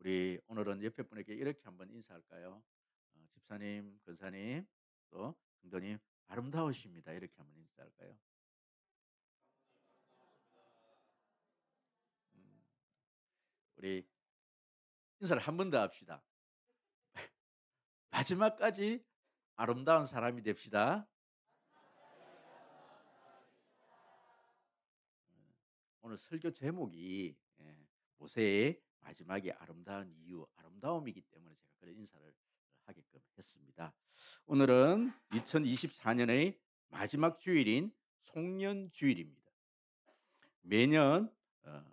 우리 오늘은 옆에 분에게 이렇게 한번 인사할까요? 집사님, 권사님, 또 성도님 아름다우십니다. 이렇게 한번 인사할까요? 음, 우리 인사를 한 번 더 합시다. 마지막까지 아름다운 사람이 됩시다. 음, 오늘 설교 제목이 모세의 마지막에 아름다운 이유, 아름다움이기 때문에 제가 그런 인사를 하게끔 했습니다. 오늘은 2024년의 마지막 주일인 송년주일입니다. 매년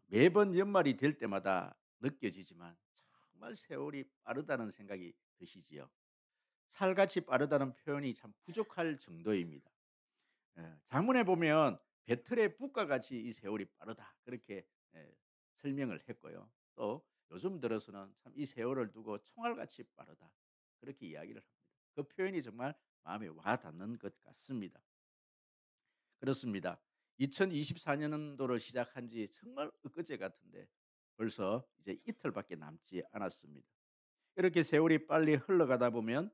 매번 연말이 될 때마다 느껴지지만 정말 세월이 빠르다는 생각이 드시지요. 살같이 빠르다는 표현이 참 부족할 정도입니다. 장문에 보면 배틀의 붓과 같이 이 세월이 빠르다 그렇게 예, 설명을 했고요. 또 요즘 들어서는 참 이 세월을 두고 총알같이 빠르다 그렇게 이야기를 합니다. 그 표현이 정말 마음에 와 닿는 것 같습니다. 그렇습니다. 2024년도를 시작한 지 정말 엊그제 같은데 벌써 이제 이틀밖에 남지 않았습니다. 이렇게 세월이 빨리 흘러가다 보면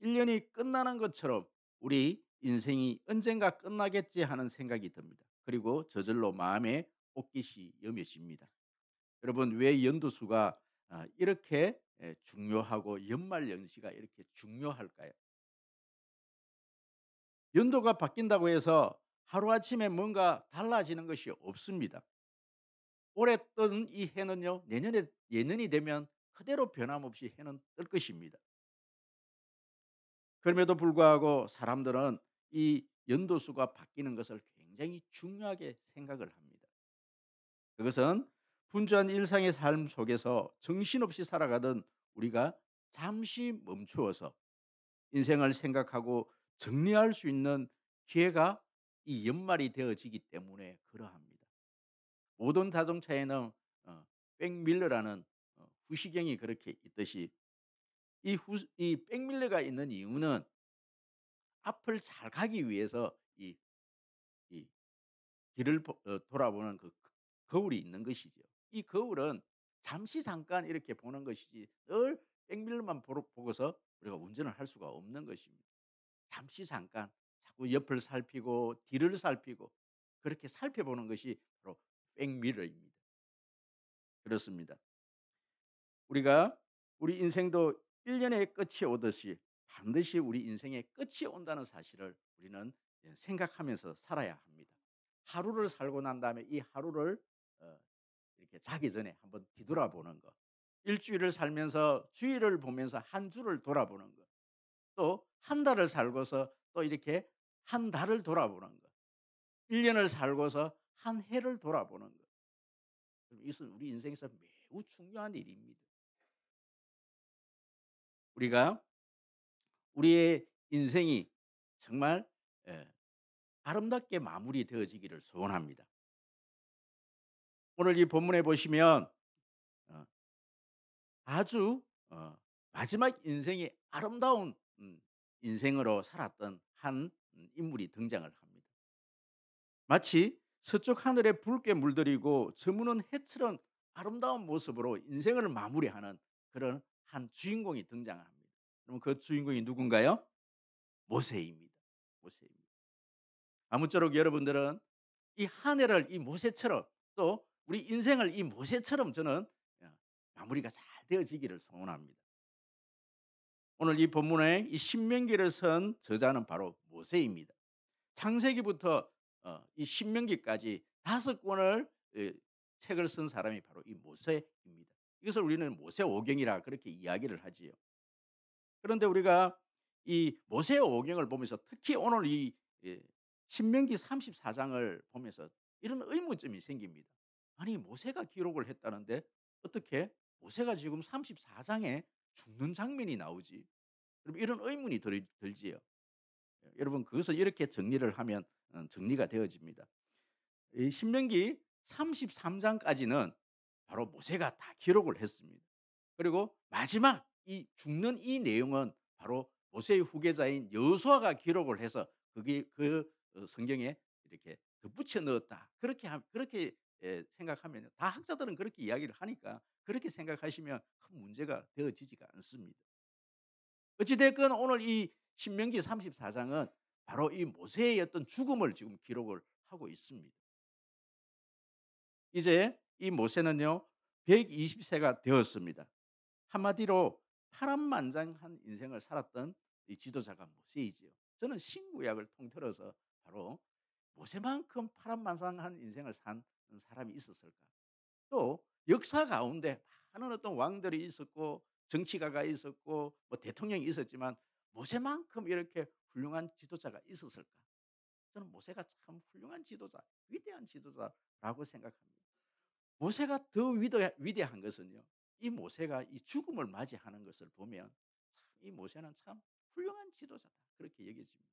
1년이 끝나는 것처럼 우리 인생이 언젠가 끝나겠지 하는 생각이 듭니다. 그리고 저절로 마음에 옷깃이 여며집니다. 여러분 왜 연도수가 이렇게 중요하고 연말 연시가 이렇게 중요할까요? 연도가 바뀐다고 해서 하루아침에 뭔가 달라지는 것이 없습니다. 올해 뜬 이 해는요. 내년에 예년이 되면 그대로 변함없이 해는 뜰 것입니다. 그럼에도 불구하고 사람들은 이 연도수가 바뀌는 것을 굉장히 중요하게 생각을 합니다. 그것은 분주한 일상의 삶 속에서 정신없이 살아가던 우리가 잠시 멈추어서 인생을 생각하고 정리할 수 있는 기회가 이 연말이 되어지기 때문에 그러합니다. 모든 자동차에는 백밀러라는 후시경이 그렇게 있듯이 이 백밀러가 있는 이유는 앞을 잘 가기 위해서 이 길을 돌아보는 그 거울이 있는 것이죠. 이 거울은 잠시 잠깐 이렇게 보는 것이지 늘 백밀러만 보고서 우리가 운전을 할 수가 없는 것입니다. 잠시 잠깐 자꾸 옆을 살피고 뒤를 살피고 그렇게 살펴보는 것이 바로 백미러입니다. 그렇습니다. 우리가 우리 인생도 1 년의 끝이 오듯이 반드시 우리 인생의 끝이 온다는 사실을 우리는 생각하면서 살아야 합니다. 하루를 살고 난 다음에 이 하루를 어 이렇게 자기 전에 한번 뒤돌아보는 것. 일 주일을 살면서 주일을 보면서 한 주를 돌아보는 것. 또 한 달을 살고서 또 이렇게 한 달을 돌아보는 것. 1 년을 살고서 한 해를 돌아보는 것. 이것은 우리 인생에서 매우 중요한 일입니다. 우리가 우리의 인생이 정말 예 아름답게 마무리되어지기를 소원합니다. 오늘 이 본문에 보시면 어 아주 마지막 인생이 아름다운 인생으로 살았던 한 인물이 등장을 합니다. 마치 서쪽 하늘에 붉게 물들이고 저무는 해처럼 아름다운 모습으로 인생을 마무리하는 그런 한 주인공이 등장합니다. 그럼 그 주인공이 누군가요? 모세입니다. 모세입니다. 아무쪼록 여러분들은 이 한 해를 이 모세처럼 또 우리 인생을 이 모세처럼 저는 마무리가 잘 되어지기를 소원합니다. 오늘 이 본문에 이 신명기를 쓴 저자는 바로 모세입니다. 창세기부터 이 신명기까지 5권을 책을 쓴 사람이 바로 이 모세입니다. 이것을 우리는 모세오경이라 그렇게 이야기를 하지요. 그런데 우리가 이 모세오경을 보면서 특히 오늘 이 예 신명기 34장을 보면서 이런 의문점이 생깁니다. 아니 모세가 기록을 했다는데 어떻게 모세가 지금 34장에 죽는 장면이 나오지? 그럼 이런 의문이 들지요. 여러분 그것을 이렇게 정리를 하면 정리가 되어집니다. 이 신명기 33장까지는 바로 모세가 다 기록을 했습니다. 그리고 마지막 이 죽는 이 내용은 바로 모세의 후계자인 여호수아가 기록을 해서 그게 성경에 이렇게 덧붙여 넣었다. 그렇게 생각하면요. 다 학자들은 그렇게 이야기를 하니까 그렇게 생각하시면 큰 문제가 되어지지가 않습니다. 어찌 됐건 오늘 이 신명기 34 장은 바로 이 모세의 어떤 죽음을 지금 기록을 하고 있습니다. 이제 이 모세는요 120 세가 되었습니다. 한마디로 파란만장한 인생을 살았던 이 지도자가 모세이지요. 저는 신구약을 통틀어서 바로 모세만큼 파란만장한 인생을 산 사람이 있었을까? 또 역사 가운데 많은 어떤 왕들이 있었고 정치가가 있었고 뭐 대통령이 있었지만 모세만큼 이렇게 훌륭한 지도자가 있었을까? 저는 모세가 참 훌륭한 지도자, 위대한 지도자라고 생각합니다. 모세가 더 위대한 것은요. 이 모세가 이 죽음을 맞이하는 것을 보면 참 이 모세는 참 훌륭한 지도자다. 그렇게 여겨집니다.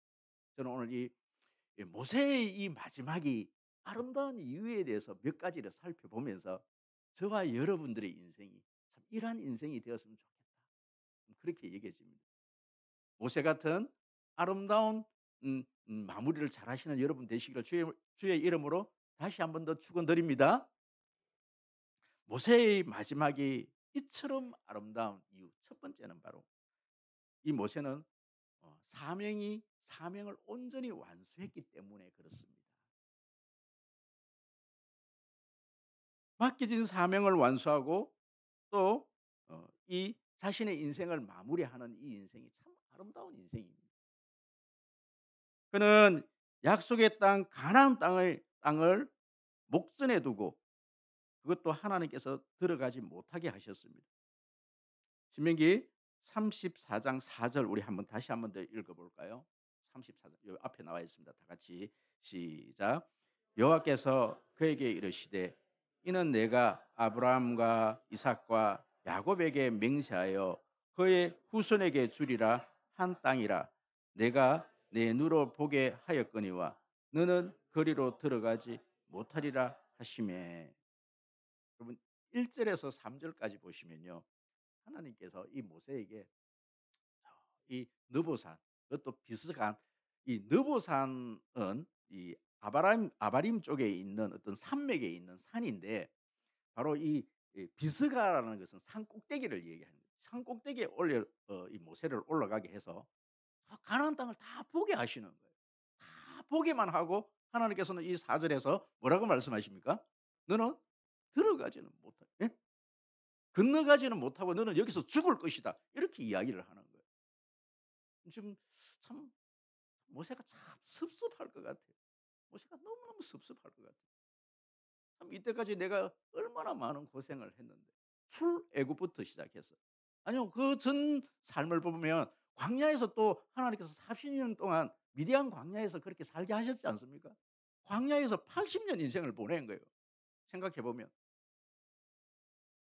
저는 오늘 이 모세의 이 마지막이 아름다운 이유에 대해서 몇 가지를 살펴보면서 저와 여러분들의 인생이 참 이러한 인생이 되었으면 좋겠다. 그렇게 여겨집니다. 모세 같은 아름다운 마무리를 잘하시는 여러분 되시기를 주의 이름으로 다시 한 번 더 축원드립니다. 모세의 마지막이 이처럼 아름다운 이유 첫 번째는 바로 이 모세는 사명을 온전히 완수했기 때문에 그렇습니다. 맡겨진 사명을 완수하고 또 이 자신의 인생을 마무리하는 이 인생이 참 아름다운 인생입니다. 그는 약속의 땅 가나안 땅을 목전에 두고 그것도 하나님께서 들어가지 못하게 하셨습니다. 신명기 34장 4절 우리 한번 다시 한번 더 읽어 볼까요? 34장 요 앞에 나와 있습니다. 다 같이 시작. 여호와께서 그에게 이르시되 이는 내가 아브라함과 이삭과 야곱에게 맹세하여 그의 후손에게 주리라 한 땅이라 내가 내 눈으로 보게 하였거니와 너는 거리로 들어가지 못하리라 하시매. 여러분 1 절에서 3 절까지 보시면요. 하나님께서 이 모세에게 이 느보산 그것도 비스간 이 느보산은 이 아바림 쪽에 있는 어떤 산맥에 있는 산인데 바로 이 비스가라는 것은 산 꼭대기를 얘기합니다. 산 꼭대기에 올려 이 모세를 올라가게 해서 가나안 땅을 다 보게 하시는 거예요. 다 보게만 하고 하나님께서는 이 4 절에서 뭐라고 말씀하십니까? "너는 들어가지는 못하 예? 건너가지는 못하고 너는 여기서 죽을 것이다." 이렇게 이야기를 하는 거예요. 지금 참 모세가 참 섭섭할 것 같아요. 모세가 너무너무 섭섭할 것 같아요. 참 이때까지 내가 얼마나 많은 고생을 했는데 출애굽부터 시작해서 아니요 그 전 삶을 보면 광야에서 또 하나님께서 40년 동안 미디안 광야에서 그렇게 살게 하셨지 않습니까? 광야에서 80년 인생을 보낸 거예요. 생각해 보면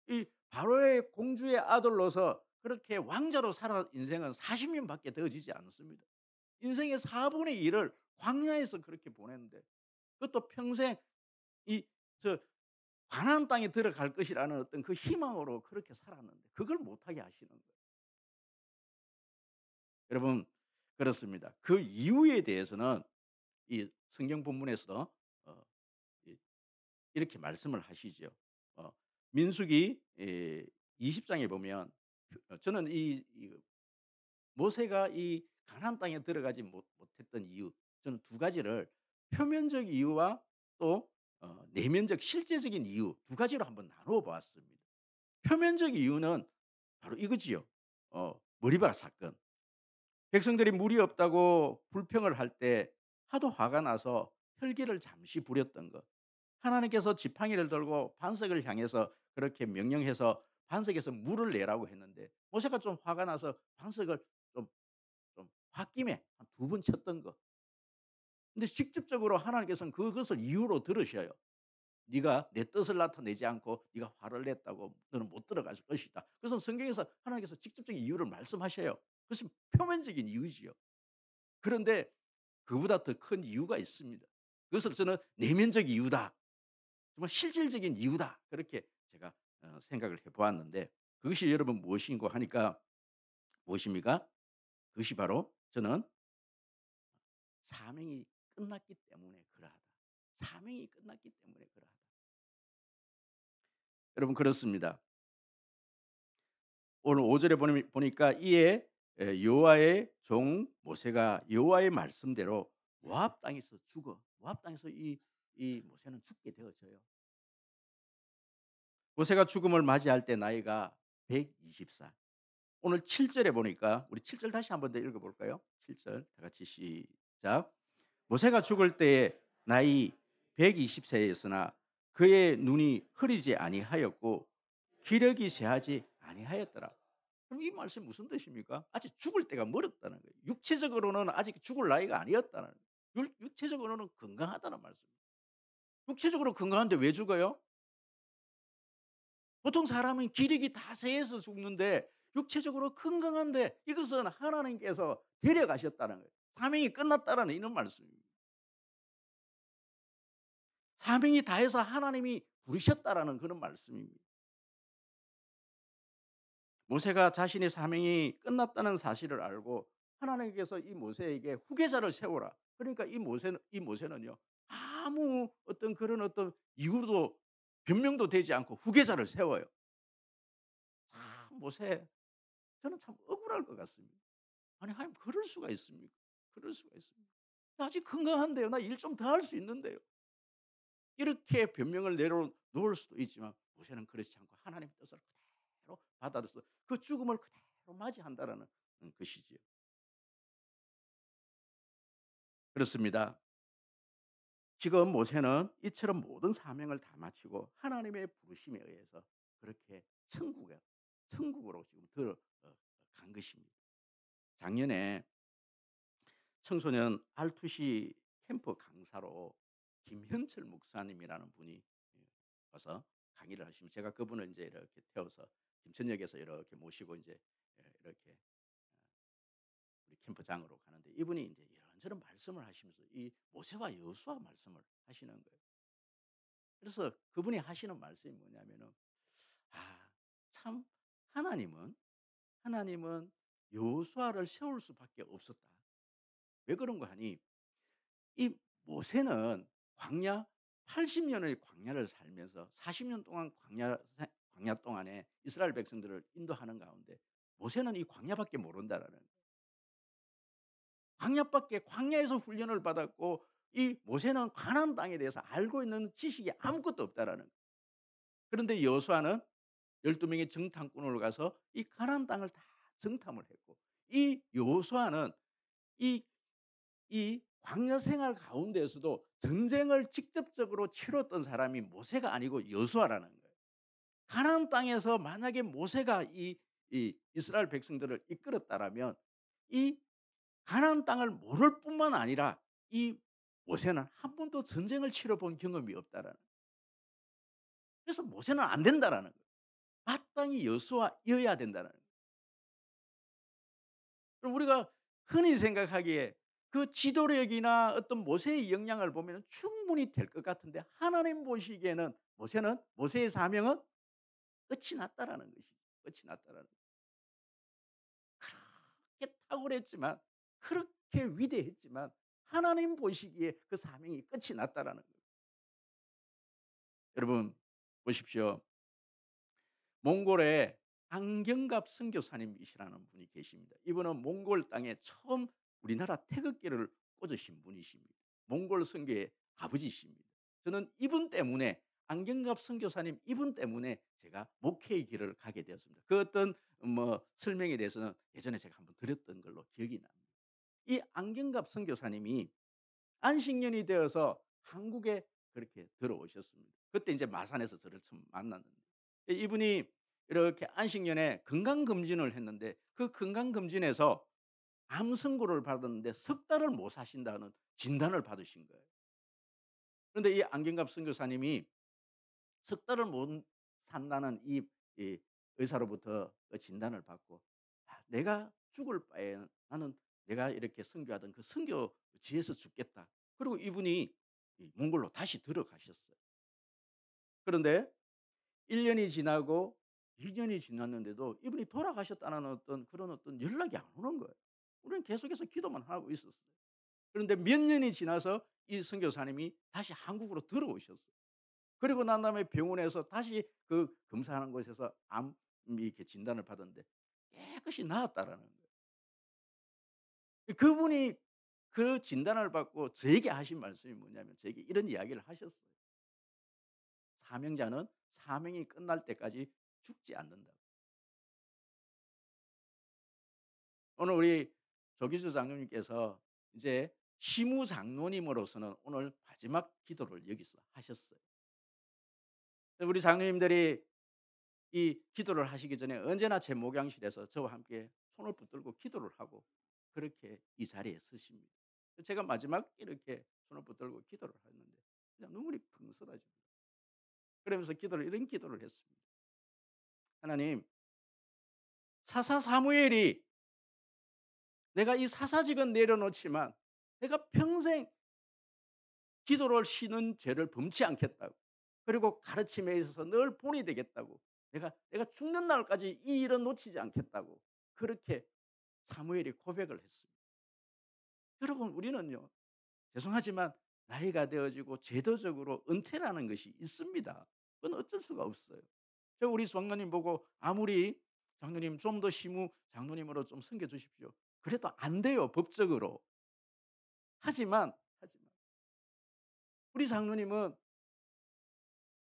이 바로의 공주의 아들로서 그렇게 왕자로 살아 인생은 40 년밖에 되어지지 않았습니다. 인생의 4 분의 1을 광야에서 그렇게 보냈는데 그것도 평생 이 저 가나안 땅에 들어갈 것이라는 어떤 그 희망으로 그렇게 살았는데 그걸 못하게 하시는 거예요. 여러분 그렇습니다. 그 이유에 대해서는 이 성경 본문에서도 어 이 이렇게 말씀을 하시죠. 어 민수기 20 장에 보면 저는 이 모세가 이 가나안 땅에 들어가지 못했던 이유 저는 두 가지를 표면적 이유와 또 내면적 실제적인 이유 두 가지로 한번 나누어 보았습니다. 표면적 이유는 바로 이거지요. 머리바 사건. 백성들이 물이 없다고 불평을 할 때 하도 화가 나서 혈기를 잠시 부렸던 것. 하나님께서 지팡이를 들고 반석을 향해서 그렇게 명령해서 반석에서 물을 내라고 했는데 모세가 좀 화가 나서 반석을 좀 홧김에 한 두 번 쳤던 거. 근데 직접적으로 하나님께서는 그것을 이유로 들으셔요. "네가 내 뜻을 나타내지 않고 네가 화를 냈다고 너는 못 들어갈 것이다." 그래서 성경에서 하나님께서 직접적인 이유를 말씀하셔요. 그것이 표면적인 이유지요. 그런데 그보다 더 큰 이유가 있습니다. 그것을 저는 내면적 이유다. 정말 실질적인 이유다. 그렇게 제가 생각을 해 보았는데 그것이 여러분 무엇인고 하니까 무엇입니까? 그것이 바로 저는 '사명이 끝났기 때문에 그러하다. 사명이 끝났기 때문에 그러하다.' 여러분 그렇습니다. 오늘 5 절에 보니까 이에 여호와의 종 모세가 여호와의 말씀대로 모압 땅에서 죽어 모압 땅에서 이 모세는 죽게 되어져요. 모세가 죽음을 맞이할 때 나이가 120살. 오늘 7 절에 보니까 우리 7절 다시 한번 더 읽어 볼까요? 7절 다 같이 시작. 모세가 죽을 때에 나이 120 세였으나 그의 눈이 흐리지 아니하였고 기력이 쇠하지 아니하였더라. 그럼 이 말씀이 무슨 뜻입니까? 아직 죽을 때가 멀었다는 거예요. 육체적으로는 아직 죽을 나이가 아니었다는 거예요. 육체적으로는 건강하다는 말씀이에요. 육체적으로 건강한데 왜 죽어요? 보통 사람은 기력이 다 쇠해서 죽는데 육체적으로 건강한데 이것은 하나님께서 데려가셨다는 거예요. 사명이 끝났다라는 이런 말씀입니다. 사명이 다해서 하나님이 부르셨다라는 그런 말씀입니다. 모세가 자신의 사명이 끝났다는 사실을 알고 하나님께서 이 모세에게 후계자를 세워라. 그러니까 이 모세는요. 아무 어떤 그런 어떤 이유도 변명도 되지 않고 후계자를 세워요. 참 모세 저는 참 억울할 것 같습니다. 아니 하나님 그럴 수가 있습니까? 그럴 수가 있습니까? 나 아직 건강한데요. 나 일 좀 더 할 수 있는데요. 이렇게 변명을 내려놓을 수도 있지만 모세는 그렇지 않고 하나님의 뜻을 그대로 받아들여서 그 죽음을 그대로 맞이한다라는 것이지요. 그렇습니다. 지금 모세는 이처럼 모든 사명을 다 마치고 하나님의 부르심에 의해서 그렇게 천국으로 지금 들어간 것입니다. 작년에 청소년 R2C 캠프 강사로 김현철 목사님이라는 분이 와서 강의를 하시면 제가 그분을 이제 이렇게 태워서 김천역에서 이렇게 모시고 이제 이렇게 우리 캠프장으로 가는데 이분이 이제 이런저런 말씀을 하시면서 이 모세와 여호수아 말씀을 하시는 거예요. 그래서 그분이 하시는 말씀이 뭐냐면은 아 참 하나님은 하나님은 여호수아를 세울 수밖에 없었다. 왜 그런가 하니 이 모세는 광야 80 년의 광야를 살면서 40년 동안 광야 동안에 이스라엘 백성들을 인도하는 가운데 모세는 이 광야밖에 모른다라는 거예요. 광야에서 훈련을 받았고 이 모세는 가나안 땅에 대해서 알고 있는 지식이 아무것도 없다라는 거예요. 그런데 여호수아는 12 명의 정탐꾼으로 가서 이 가나안 땅을 다 정탐을 했고 이 여호수아는 이 이 광야 생활 가운데에서도 전쟁을 직접적으로 치렀던 사람이 모세가 아니고 여호수아라는 거예요. 가나안 땅에서 만약에 모세가 이 이스라엘 백성들을 이끌었다라면 이 가나안 땅을 모를 뿐만 아니라 이 모세는 한 번도 전쟁을 치러 본 경험이 없다라는 거예요. 그래서 모세는 안 된다라는 거예요. 마땅히 여호수아여야 된다는 거예요. 그럼 우리가 흔히 생각하기에 그 지도력이나 어떤 모세의 역량을 보면 충분히 될 것 같은데 하나님 보시기에는 모세의 사명은 끝이 났다라는 것이죠. 끝이 났다라는 거. 그렇게 탁월했지만 그렇게 위대했지만 하나님 보시기에 그 사명이 끝이 났다라는 거예요. 여러분 보십시오. 몽골에 안경갑 선교사님이시라는 분이 계십니다. 이분은 몽골 땅에 처음 우리나라 태극기를 꽂으신 분이십니다. 몽골 선교의 아버지십니다. 저는 이분 때문에 안경갑 선교사님 이분 때문에 제가 목회의 길을 가게 되었습니다. 그 어떤 뭐 설명에 대해서는 예전에 제가 한번 드렸던 걸로 기억이 납니다. 이 안경갑 선교사님이 안식년이 되어서 한국에 그렇게 들어오셨습니다. 그때 이제 마산에서 저를 처음 만났는데 이분이 이렇게 안식년에 건강검진을 했는데 그 건강검진에서 암 선고를 받았는데 석 달을 못 사신다는 진단을 받으신 거예요. 그런데 이 안경갑 선교사님이 석 달을 못 산다는 이 의사로부터 그 진단을 받고 '아 내가 죽을 바에는 나는 내가 이렇게 선교하던 그 선교지에서 죽겠다.' 그리고 이분이 이 몽골로 다시 들어가셨어요. 그런데 1 년이 지나고 2 년이 지났는데도 이분이 돌아가셨다는 어떤 그런 어떤 연락이 안 오는 거예요. 우리는 계속해서 기도만 하고 있었어요. 그런데 몇 년이 지나서 이 선교사님이 다시 한국으로 들어오셨어요. 그리고 난 다음에 병원에서 다시 그 검사하는 곳에서 암 이렇게 진단을 받았는데 깨끗이 나았다라는 거예요. 그분이 그 진단을 받고 저에게 하신 말씀이 뭐냐면 저에게 이런 이야기를 하셨어요. "사명자는 사명이 끝날 때까지 죽지 않는다." 오늘 우리 조기수 장로님께서 이제 시무 장로님으로서는 오늘 마지막 기도를 여기서 하셨어요. 우리 장로님들이 이 기도를 하시기 전에 언제나 제 목양실에서 저와 함께 손을 붙들고 기도를 하고 그렇게 이 자리에 서십니다. 제가 마지막 이렇게 손을 붙들고 기도를 했는데 그냥 눈물이 펑 쏟아집니다. 그러면서 이런 기도를 했습니다. 하나님, 사사 사무엘이 내가 이 사사직은 내려놓지만 내가 평생 기도를 쉬는 죄를 범치 않겠다고. 그리고 가르침에 있어서 늘 본이 되겠다고. 내가 죽는 날까지 이 일은 놓치지 않겠다고. 그렇게 사무엘이 고백을 했습니다. 여러분 우리는요. 죄송하지만 나이가 되어지고 제도적으로 은퇴라는 것이 있습니다. 그건 어쩔 수가 없어요. 저 우리 장로님 보고 아무리 "장로님 좀 더 시무 장로님으로 좀 섬겨 주십시오." 그래도 안 돼요 법적으로. 하지만 우리 장로님은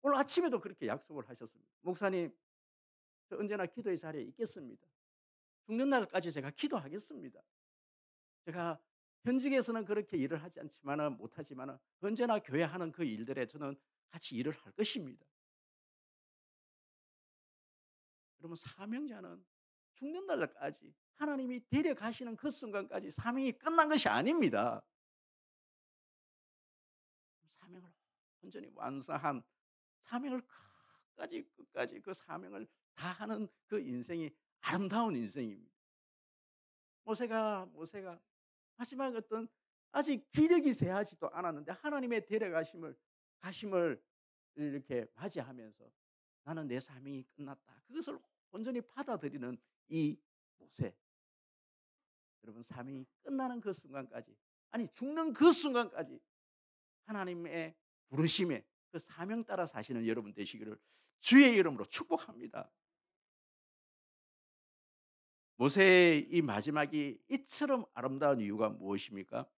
오늘 아침에도 그렇게 약속을 하셨습니다. "목사님 저 언제나 기도의 자리에 있겠습니다. 죽는 날까지 제가 기도하겠습니다. 제가 현직에서는 그렇게 일을 하지 않지만은 못하지만은 언제나 교회 하는 그 일들에 저는 같이 일을 할 것입니다." 여러분 사명자는 죽는 날까지 하나님이 데려가시는 그 순간까지 사명이 끝난 것이 아닙니다. 사명을 온전히 완성한 사명을 끝까지 그 사명을 다하는 그 인생이 아름다운 인생입니다. 모세가 마지막 어떤 아직 기력이 새하지도 않았는데 하나님의 데려가심을 가심을 이렇게 맞이하면서 '나는 내 사명이 끝났다.' 그것을 온전히 받아들이는 이 모세. 여러분 사명이 끝나는 그 순간까지 아니 죽는 그 순간까지 하나님의 부르심에 그 사명 따라 사시는 여러분 되시기를 주의 이름으로 축복합니다. 모세의 이 마지막이 이처럼 아름다운 이유가 무엇입니까?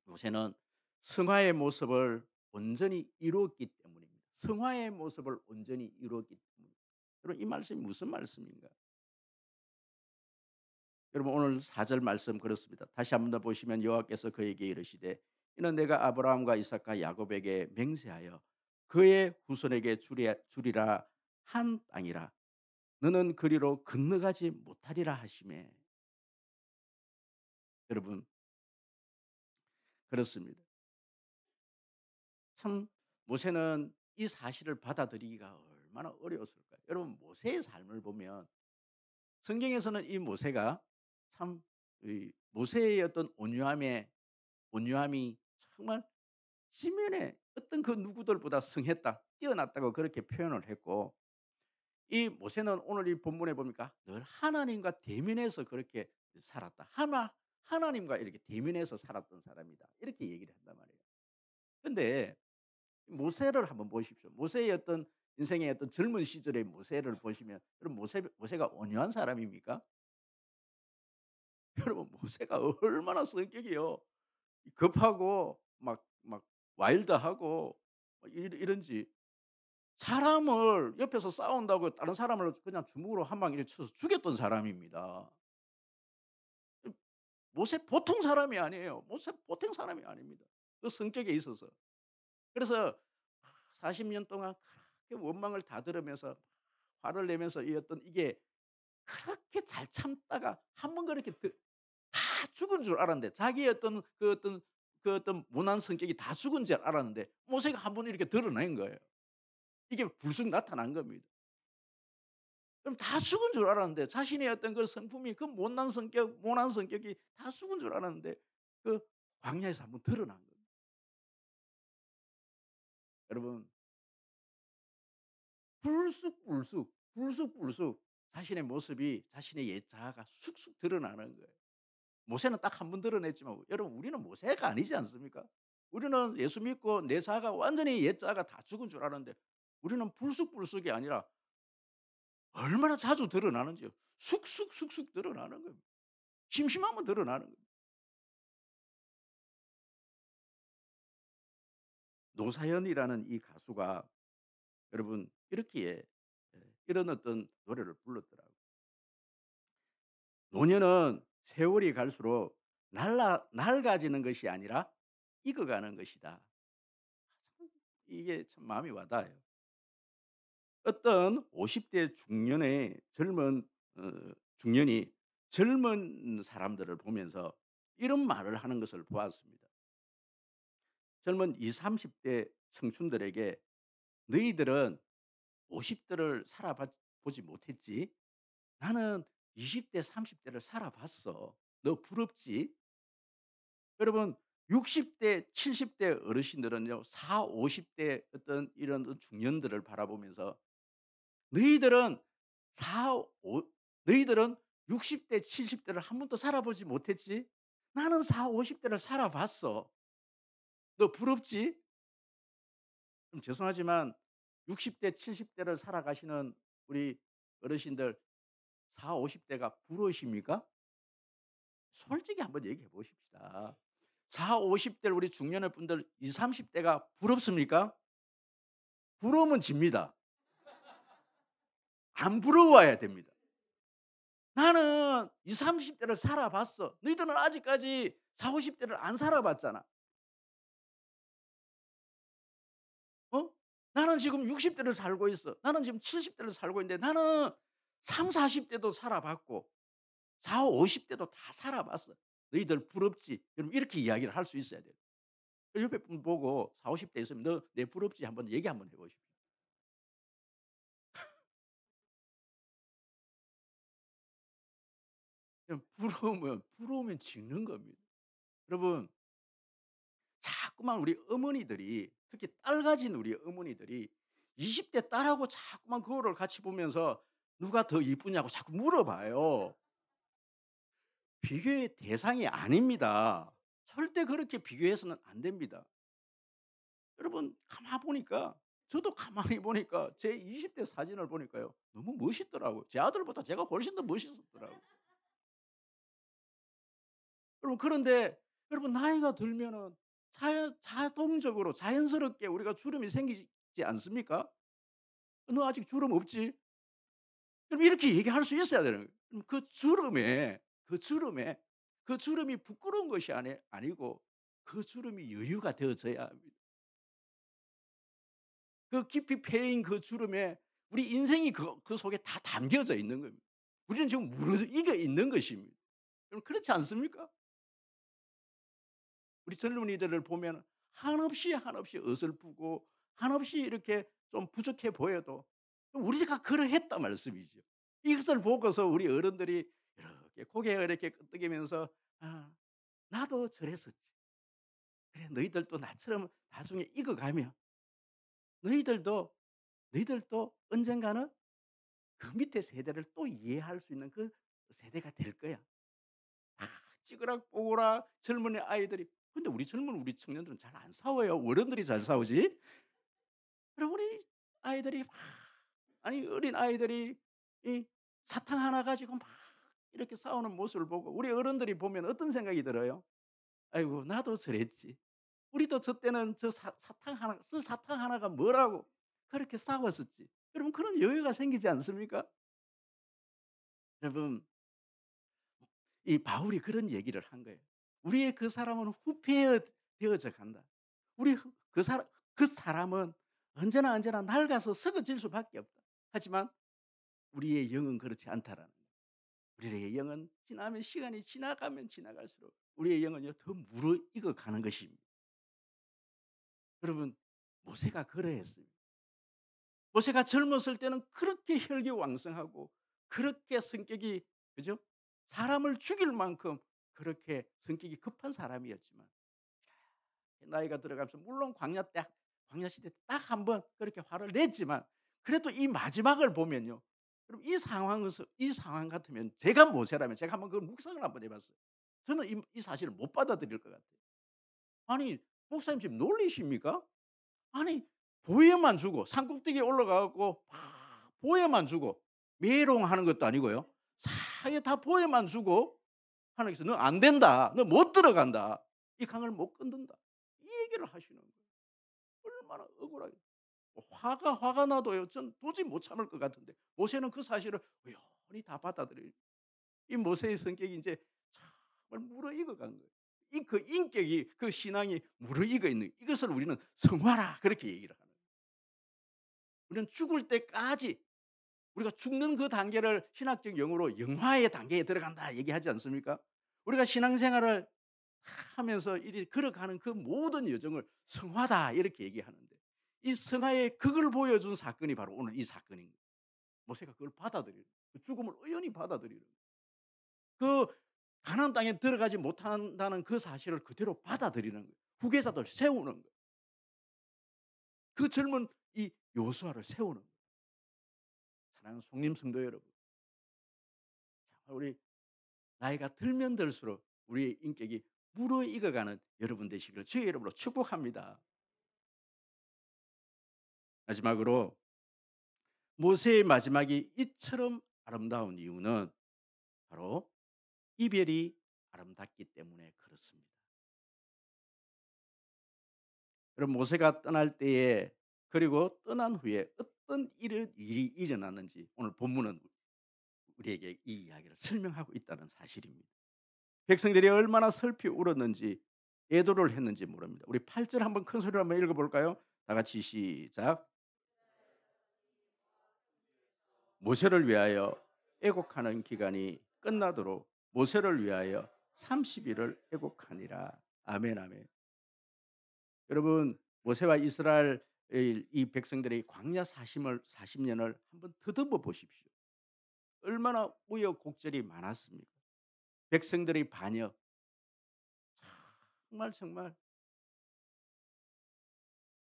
모세는 성화의 모습을 온전히 이루었기 때문입니다. 성화의 모습을 온전히 이루었기 때문입니다. 여러분 이 말씀이 무슨 말씀인가? 여러분 오늘 4절 말씀 그렇습니다. 다시 한번 더 보시면 여호와께서 그에게 이르시되 이는 내가 아브라함과 이삭과 야곱에게 맹세하여 그의 후손에게 주리라 한 땅이라 너는 그리로 건너가지 못하리라 하시매. 여러분 그렇습니다. 참 모세는 이 사실을 받아들이기가 얼마나 어려웠을까요? 여러분 모세의 삶을 보면 성경에서는 이 모세가 참 이 모세의 어떤 온유함이 정말 지면에 어떤 그 누구들보다 승했다, 뛰어났다고 그렇게 표현을 했고 이 모세는 오늘 이 본문에 보니까 늘 하나님과 대면해서 그렇게 살았다. 하나님과 이렇게 대면해서 살았던 사람이다. 이렇게 얘기를 한단 말이에요. 근데 모세를 한번 보십시오. 모세의 어떤 인생의 어떤 젊은 시절의 모세를 보시면 여러분 모세가 온유한 사람입니까? 여러분 모세가 얼마나 성격이요. 급하고 막 와일드하고 뭐 이런지 사람을 옆에서 싸운다고 다른 사람을 그냥 주먹으로 한 방 이렇게 쳐서 죽였던 사람입니다. 모세 보통 사람이 아니에요. 모세 보통 사람이 아닙니다. 그 성격에 있어서. 그래서 40년 동안 그렇게 원망을 다 들으면서 화를 내면서 이 어떤 이게 그렇게 잘 참다가 한 번 그렇게 다 죽은 줄 알았는데 자기의 어떤 모난 성격이 다 죽은 줄 알았는데 모세가 한 번 이렇게 드러낸 거예요. 이게 불쑥 나타난 겁니다. 그럼 다 죽은 줄 알았는데 자신의 어떤 그 성품이 그 못난 성격, 모난 성격이 다 죽은 줄 알았는데 그 광야에서 한번 드러난 거예요. 여러분 불쑥불쑥 자신의 모습이 자신의 옛 자아가 쑥쑥 드러나는 거예요. 모세는 딱 한 번 드러냈지만 여러분 우리는 모세가 아니지 않습니까? 우리는 예수 믿고 내 자가 완전히 옛 자가 다 죽은 줄 아는데 우리는 불쑥불쑥이 아니라 얼마나 자주 드러나는지요. 쑥쑥쑥쑥 드러나는 겁니다. 심심하면 드러나는 겁니다. 노사연이라는 이 가수가 여러분 이렇게 이런 어떤 노래를 불렀더라고요. "노년은 세월이 갈수록 낡아지는 것이 아니라 익어가는 것이다." 참 이게 참 마음이 와닿아요. 어떤 50대 중년의 어 중년이 젊은 사람들을 보면서 이런 말을 하는 것을 보았습니다. 젊은 20-30대 청춘들에게 "너희들은 50 대를 보지 못했지. 나는 20대 30 대를 살아봤어. 너 부럽지?" 여러분 60대 70대 어르신들은요 40-50대 어떤 이런 중년들을 바라보면서 "너희들은 사 오 너희들은 60대 70 대를 한 번도 살아보지 못했지. 나는 40-50 대를 살아봤어. 너 부럽지?" 좀 죄송하지만 60대 70 대를 살아가시는 우리 어르신들 40-50 대가 부러우십니까? 솔직히 한번 얘기해 보십시다. 40-50대 우리 중년의 분들 20-30 대가 부럽습니까? 부러우면 집니다. 안 부러워야 됩니다. "나는 20-30 대를 살아봤어. 너희들은 아직까지 40-50 대를 안 살아봤잖아. 어? 나는 지금 60 대를 살고 있어. 나는 지금 70 대를 살고 있는데 나는 30-40 대도 살아봤고 40-50 대도 다 살아봤어. 너희들 부럽지?" 여러분 이렇게 이야기를 할 수 있어야 돼요. 옆에 분 보고 40-50대 있으면 "너 내 부럽지?" 한번 얘기 한번 해 보십시오. 그냥 부러우면 죽는 겁니다. 여러분 자꾸만 우리 어머니들이 특히 딸 가진 우리 어머니들이 20대 딸하고 자꾸만 거울을 같이 보면서 누가 더 이쁘냐고 자꾸 물어봐요. 비교의 대상이 아닙니다. 절대 그렇게 비교해서는 안 됩니다. 여러분 가만 보니까 저도 가만히 보니까 제 20대 사진을 보니까요. 너무 멋있더라고요. 제 아들보다 제가 훨씬 더 멋있었더라고요. 여러분 그런데 여러분 나이가 들면은 자동적으로 자연스럽게 우리가 주름이 생기지 않습니까? "너 아직 주름 없지?" 그럼 이렇게 얘기할 수 있어야 되는 거예요. 그럼 그 주름이 부끄러운 것이 아니고 그 주름이 여유가 되어져야 합니다. 그 깊이 패인 그 주름에 우리 인생이 그 속에 다 담겨져 있는 겁니다. 우리는 지금 무르익어 있는 것입니다. 여러분 그렇지 않습니까? 우리 젊은이들을 보면 한없이 어설프고 한없이 이렇게 좀 부족해 보여도 우리가 그러했단 말씀이죠. 이것을 보고서 우리 어른들이 이렇게 고개를 이렇게 끄덕이면서 '아 나도 저랬었지. 그래 너희들도 나처럼 나중에 익어가면 너희들도 너희들도 언젠가는 그 밑에 세대를 또 이해할 수 있는 그 세대가 될 거야.' 다 찌그락뽀그락 젊은 아이들이 근데 우리 청년들은 잘 안 싸워요. 어른들이 잘 싸우지. 그럼 우리 아이들이 막 아니 어린아이들이 이 사탕 하나 가지고 막 이렇게 싸우는 모습을 보고 우리 어른들이 보면 어떤 생각이 들어요? '아이고 나도 저랬지. 우리도 저 때는 저 사탕 하나가 뭐라고 그렇게 싸웠었지.' 여러분 그런 여유가 생기지 않습니까? 여러분 이 바울이 그런 얘기를 한 거예요. "우리의 그 사람은 후패 되어져 간다. 우리 그 사람은 언제나 낡아서 썩어질 수밖에 없다. 하지만 우리의 영은 그렇지 않다라는 거예요. 우리의 영은 시간이 지나가면 지나갈수록 우리의 영은요 더 무르익어 가는 것입니다. 여러분 모세가 그러했습니다. 모세가 젊었을 때는 그렇게 혈기왕성하고 그렇게 성격이 그죠? 사람을 죽일 만큼 그렇게 성격이 급한 사람이었지만 나이가 들어가면서 물론 광야 시대 때 딱 한 번 그렇게 화를 냈지만 그래도 이 마지막을 보면요. 그럼 이 상황 같으면 제가 모세라면 제가 한번 그 묵상을 한번 해 봤어요. 저는 이 사실을 못 받아들일 것 같아요. 아니 목사님 지금 놀리십니까? 아니 보여만 주고 산꼭대기에 올라가 갖고 막 보여만 주고 메롱하는 것도 아니고요. 사에 다 보여만 주고 하나님께서 "너 안 된다. 너 못 들어간다. 이 강을 못 건든다." 이 얘기를 하시는 거예요. 얼마나 억울하게 화가 나도요. 전 도저히 못 참을 것 같은데 모세는 그 사실을 우연히 다 받아들여요. 이 모세의 성격이 인제 정말 무르익어 간 거예요. 이 그 인격이 그 신앙이 무르익어 있는 이것을 우리는 성화라 그렇게 얘기를 하는 거예요. 우리는 죽을 때까지 우리가 죽는 그 단계를 신학적 용어로 영화의 단계에 들어간다 얘기하지 않습니까? 우리가 신앙생활을 하면서 이리 걸어가는 그 모든 여정을 성화다 이렇게 얘기하는데 이 성화의 극을 보여준 사건이 바로 오늘 이 사건인 거예요. 모세가 그걸 받아들이는 그 죽음을 의연히 받아들이는 그 가나안 땅에 들어가지 못한다는 그 사실을 그대로 받아들이는 거예요. 후계자들 세우는 거예요. 그 젊은 이 요수아를 세우는 거예요. 사랑하는 성림 성도 여러분, 정말 우리 나이가 들면 들수록 우리의 인격이 무르익어가는 여러분 되시기를 주의 이름으로 축복합니다. 마지막으로 모세의 마지막이 이처럼 아름다운 이유는 바로 이별이 아름답기 때문에 그렇습니다. 여러분 모세가 떠날 때에 그리고 떠난 후에 어떤 일이 일어났는지 오늘 본문은 우리에게 이 이야기를 설명하고 있다는 사실입니다. 백성들이 얼마나 슬피 울었는지 애도를 했는지 모릅니다. 우리 8절 한번 큰 소리로 한번 읽어 볼까요? 다 같이 시작. 모세를 위하여 애곡하는 기간이 끝나도록 모세를 위하여 30일을 애곡하니라. 아멘 아멘. 여러분 모세와 이스라엘 이 백성들의 광야 사십 년을 한번 더듬어 보십시오. 얼마나 우여곡절이 많았습니까? 백성들의 반역 정말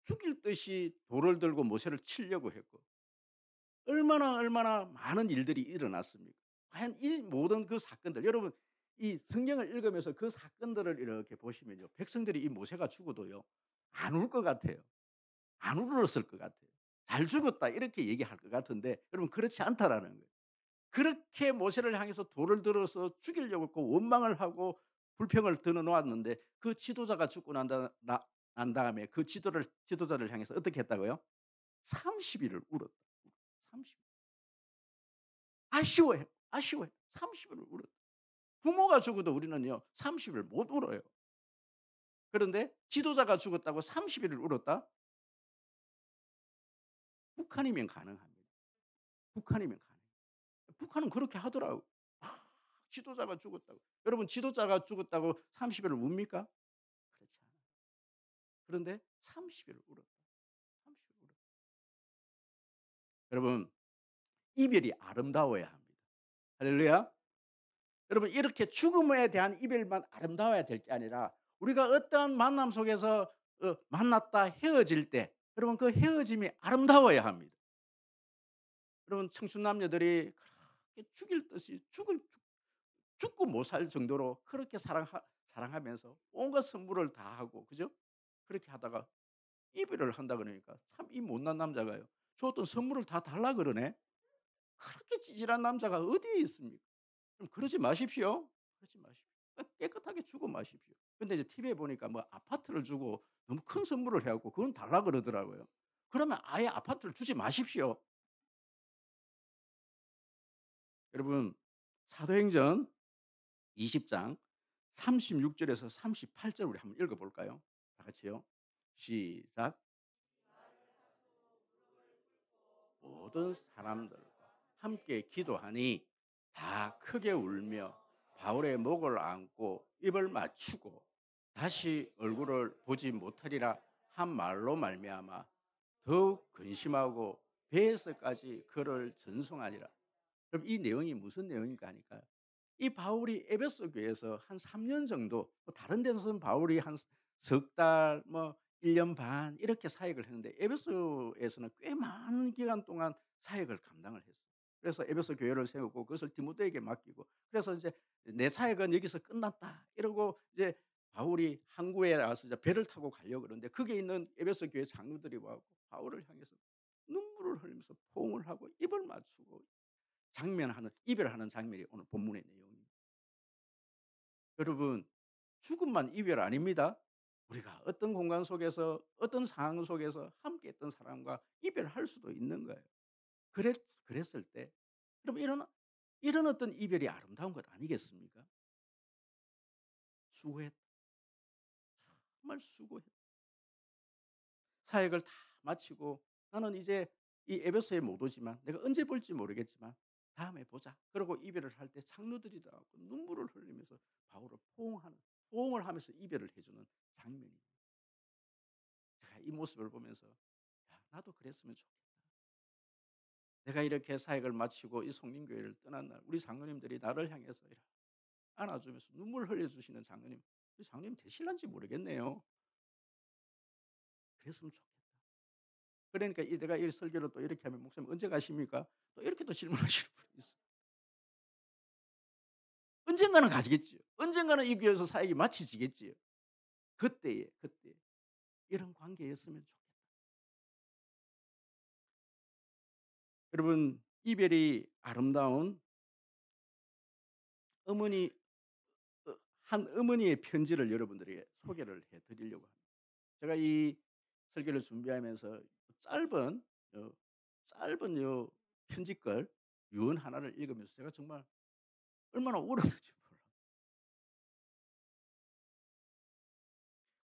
죽일 듯이 돌을 들고 모세를 치려고 했고 얼마나 많은 일들이 일어났습니까? 과연 이 모든 그 사건들 여러분 이 성경을 읽으면서 그 사건들을 이렇게 보시면요. 백성들이 이 모세가 죽어도요. 안 울 것 같아요. 안 울었을 것 같아요. '잘 죽었다.' 이렇게 얘기할 것 같은데 여러분 그렇지 않다라는 거예요. 그렇게 모세를 향해서 돌을 들어서 죽이려고 했고 원망을 하고 불평을 드러 놓았는데 그 지도자가 죽고 난 다음에 그 지도자를 향해서 어떻게 했다고요? 30 일을 울었다. 30 일. 아쉬워해. 아쉬워해. 30 일을 울었다. 부모가 죽어도 우리는요 30일 못 울어요. 그런데 지도자가 죽었다고 30 일을 울었다? 북한이면 가능합니다. 북한이면 가능해요. 북한은 그렇게 하더라고요. 막 지도자가 죽었다고. 여러분 지도자가 죽었다고 30 일을 웁니까? 그렇지 않아요. 그런데 30 일을 울었다. 30 일을 울었다. 여러분 이별이 아름다워야 합니다. 할렐루야. 여러분 이렇게 죽음에 대한 이별만 아름다워야 될 게 아니라 우리가 어떠한 만남 속에서 만났다 헤어질 때 여러분 그 헤어짐이 아름다워야 합니다. 여러분 청춘 남녀들이 그렇게 죽일 듯이 죽고 못 살 정도로 그렇게 사랑하면서 온갖 선물을 다 하고 그죠? 그렇게 하다가 이별을 한다 그러니까 참 이 못난 남자가요. 줬던 선물을 다 달라 그러네. 그렇게 찌질한 남자가 어디에 있습니까? 좀 그러지 마십시오. 그러지 마십시오. 깨끗하게 주고 마십시오. 근데 이제 TV에 보니까 뭐 아파트를 주고 너무 큰 선물을 해 갖고 그건 달라 그러더라고요. 그러면 아예 아파트를 주지 마십시오. 여러분 사도행전 20장 36 절에서 38절 우리 한번 읽어 볼까요? 다 같이요. 시작. 모든 사람들과 함께 기도하니 다 크게 울며 바울의 목을 안고 입을 맞추고 다시 얼굴을 보지 못하리라 한 말로 말미암아 더욱 근심하고 배에서까지 그를 전송하니라. 그럼 이 내용이 무슨 내용인가 하니까 이 바울이 에베소 교회에서 한 3년 정도 뭐 다른 데서는 바울이 한 석 달 뭐 1년 반 이렇게 사역을 했는데 에베소에서는 꽤 많은 기간 동안 사역을 감당을 했어요. 그래서 에베소 교회를 세우고 그것을 디모데에게 맡기고 그래서 이제 '내 사역은 여기서 끝났다.' 이러고 이제 바울이 항구에 나와서 이제 배를 타고 가려고 그러는데 거기에 있는 에베소 교회 장로들이 와 갖고 바울을 향해서 눈물을 흘리면서 포옹을 하고 입을 맞추고 이별하는 장면이 오늘 본문의 내용입니다. 여러분, 죽음만 이별 아닙니다. 우리가 어떤 공간 속에서 어떤 상황 속에서 함께했던 사람과 이별할 수도 있는 거예요. 그랬을 때 그럼 이런 어떤 이별이 아름다운 것 아니겠습니까? 수고했다. 정말 수고했다. 사역을 다 마치고 나는 이제 이 에베소에 못 오지만 내가 언제 볼지 모르겠지만 다음에 보자. 그러고 이별을 할 때 장로들이 다 눈물을 흘리면서 바울을 포옹을 하면서 이별을 해주는 장면이 제가 이 모습을 보면서 야, 나도 그랬으면 좋겠다. 내가 이렇게 사역을 마치고 이 성림교회를 떠난 날 우리 장로님들이 나를 향해서 이렇게 안아주면서 눈물 흘려주시는 장로님, 그 장로님 되실런지 모르겠네요. 그랬으면 좋겠다. 그러니까 내가 이 설교를 또 이렇게 하면 목사님 언제 가십니까? 또 이렇게 또 질문하시는 분이 있어요. 언젠가는 가시겠지요. 언젠가는 이 교회에서 사역이 마치지겠지요. 그때 이런 관계였으면 좋겠다. 여러분, 이별이 아름다운 어머니 한 어머니의 편지를 여러분들에게 소개를 해 드리려고 합니다. 제가 이 설교를 준비하면서 짧은 어 짧은 편지글 유언 하나를 읽으면서 제가 정말 얼마나 울었는지 몰라요.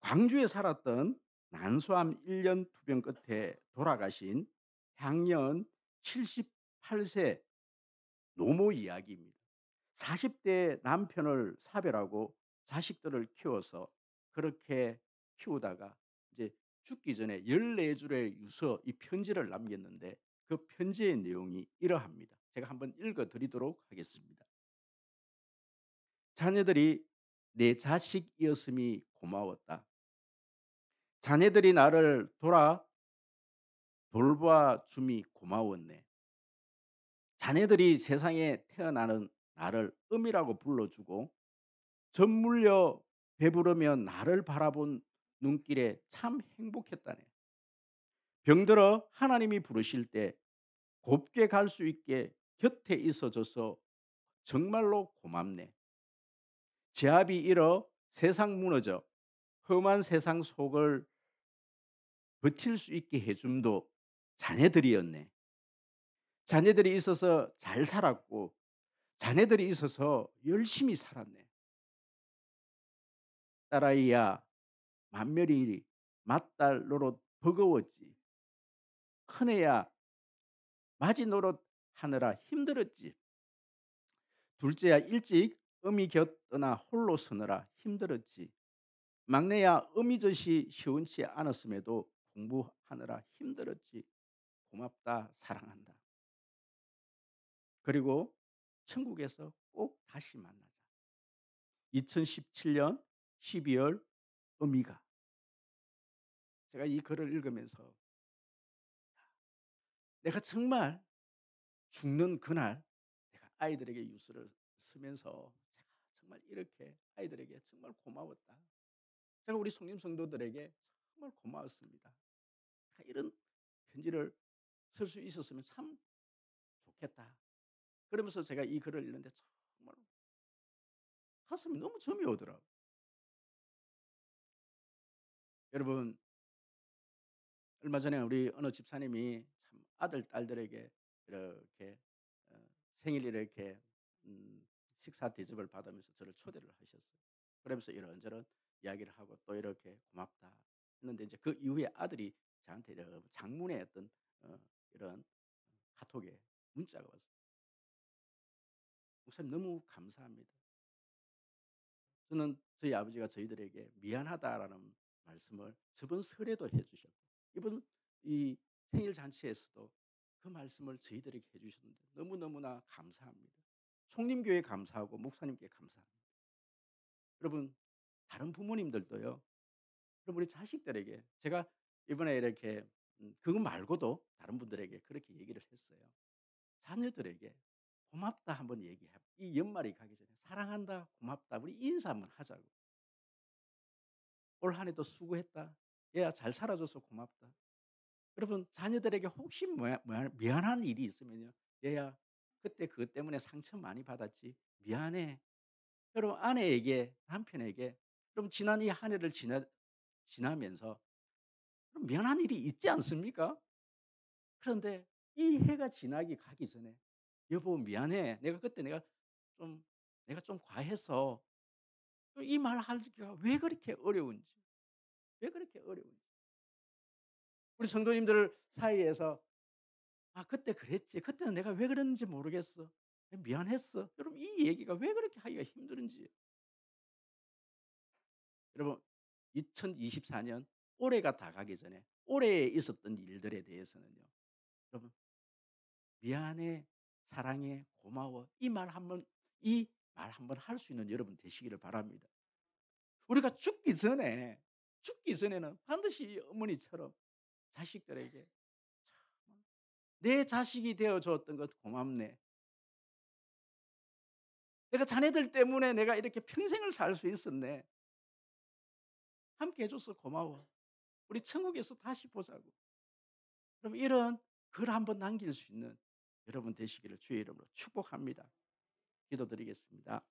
광주에 살았던 난소암 1년 투병 끝에 돌아가신 향년 78세 노모 이야기입니다. 40대 남편을 사별하고 자식들을 키워서 그렇게 키우다가 이제 죽기 전에 14 줄의 유서 이 편지를 남겼는데 그 편지의 내용이 이러합니다. 제가 한번 읽어 드리도록 하겠습니다. 자녀들이 내 자식이었음이 고마웠다. 자네들이 나를 돌봐 줌이 고마웠네. 자네들이 세상에 태어나는 나를 음이라고 불러주고 젖 물려 배부르며 나를 바라본 눈길에 참 행복했다네. 병들어 하나님이 부르실 때 곱게 갈 수 있게 곁에 있어 줘서 정말로 고맙네. 제 앞이 일어 세상 무너져 험한 세상 속을 버틸 수 있게 해 줌도 자네들이었네. 자네들이 있어서 잘 살았고 자네들이 있어서 열심히 살았네. 딸아이야 만mel이 맏딸 노릇 버거웠지. 큰애야 맞이 노릇 하느라 힘들었지. 둘째야 일찍 어미 곁 떠나 홀로 서느라 힘들었지. 막내야 어미젖이 시원치 않았음에도 공부하느라 힘들었지. 고맙다 사랑한다. 그리고 천국에서 꼭 다시 만나자. 2017년 12월 어미가 제가 이 글을 읽으면서 내가 정말 죽는 그날 내가 아이들에게 유서를 쓰면서 제가 정말 이렇게 아이들에게 정말 고마웠다. 제가 우리 성림 성도들에게 정말 고마웠습니다. 제가 이런 편지를 쓸 수 있었으면 참 좋겠다. 그러면서 제가 이 글을 읽는데 정말 가슴이 너무 점이 오더라고요. 여러분, 얼마 전에 우리 어느 집사님이 참 아들 딸들에게 이렇게 생일 이렇게 식사 대접을 받으면서 저를 초대를 하셨어요. 그러면서 이런저런 이야기를 하고 또 이렇게 고맙다 했는데 이제 그 이후에 아들이 저한테 이런 장문의 어떤 어, 이런 카톡에 문자가 왔어요. 목사님 너무 감사합니다. 저는 저희 아버지가 저희들에게 미안하다라는 말씀을 저번 설에도 해주셨고 이번 이 생일 잔치에서도 그 말씀을 저희들에게 해주셨는데 너무너무나 감사합니다. 총림교회 감사하고 목사님께 감사합니다. 여러분 다른 부모님들도요. 여러분 우리 자식들에게 제가 이번에 이렇게 그거 말고도 다른 분들에게 그렇게 얘기를 했어요. 자녀들에게 고맙다 한번 얘기해. 이 연말이 가기 전에 사랑한다, 고맙다. 우리 인사 한번 하자고. 올 한 해도 수고했다. 얘야 잘 살아줘서 고맙다. 여러분 자녀들에게 혹시 미안한 일이 있으면요. "얘야 그때 그것 때문에 상처 많이 받았지. 미안해." 여러분 아내에게 남편에게 그럼 지난 이 한 해를 지나면서 그럼 미안한 일이 있지 않습니까? 그런데 이 해가 지나기 가기 전에 "여보 미안해. 내가 그때 좀 내가 좀 과해서." 이 말하기가 왜 그렇게 어려운지, 왜 그렇게 어려운지. 우리 성도님들 사이에서 "아 그때 그랬지. 그때는 내가 왜 그랬는지 모르겠어. 미안했어." 여러분 이 얘기가 왜 그렇게 하기가 힘든지. 여러분 2024년 올해가 다 가기 전에 올해에 있었던 일들에 대해서는요. 여러분 "미안해. 사랑해. 고마워." 이 말 한번 할 수 있는 여러분 되시기를 바랍니다. 우리가 죽기 전에는 반드시 어머니처럼 자식들에게 "내 자식이 되어 줬던 것 고맙네. 내가 자네들 때문에 내가 이렇게 평생을 살 수 있었네. 함께 해 줘서 고마워. 우리 천국에서 다시 보자고." 그럼 이런 글 한번 남길 수 있는 여러분 되시기를 주의 이름으로 축복합니다. 기도드리겠습니다.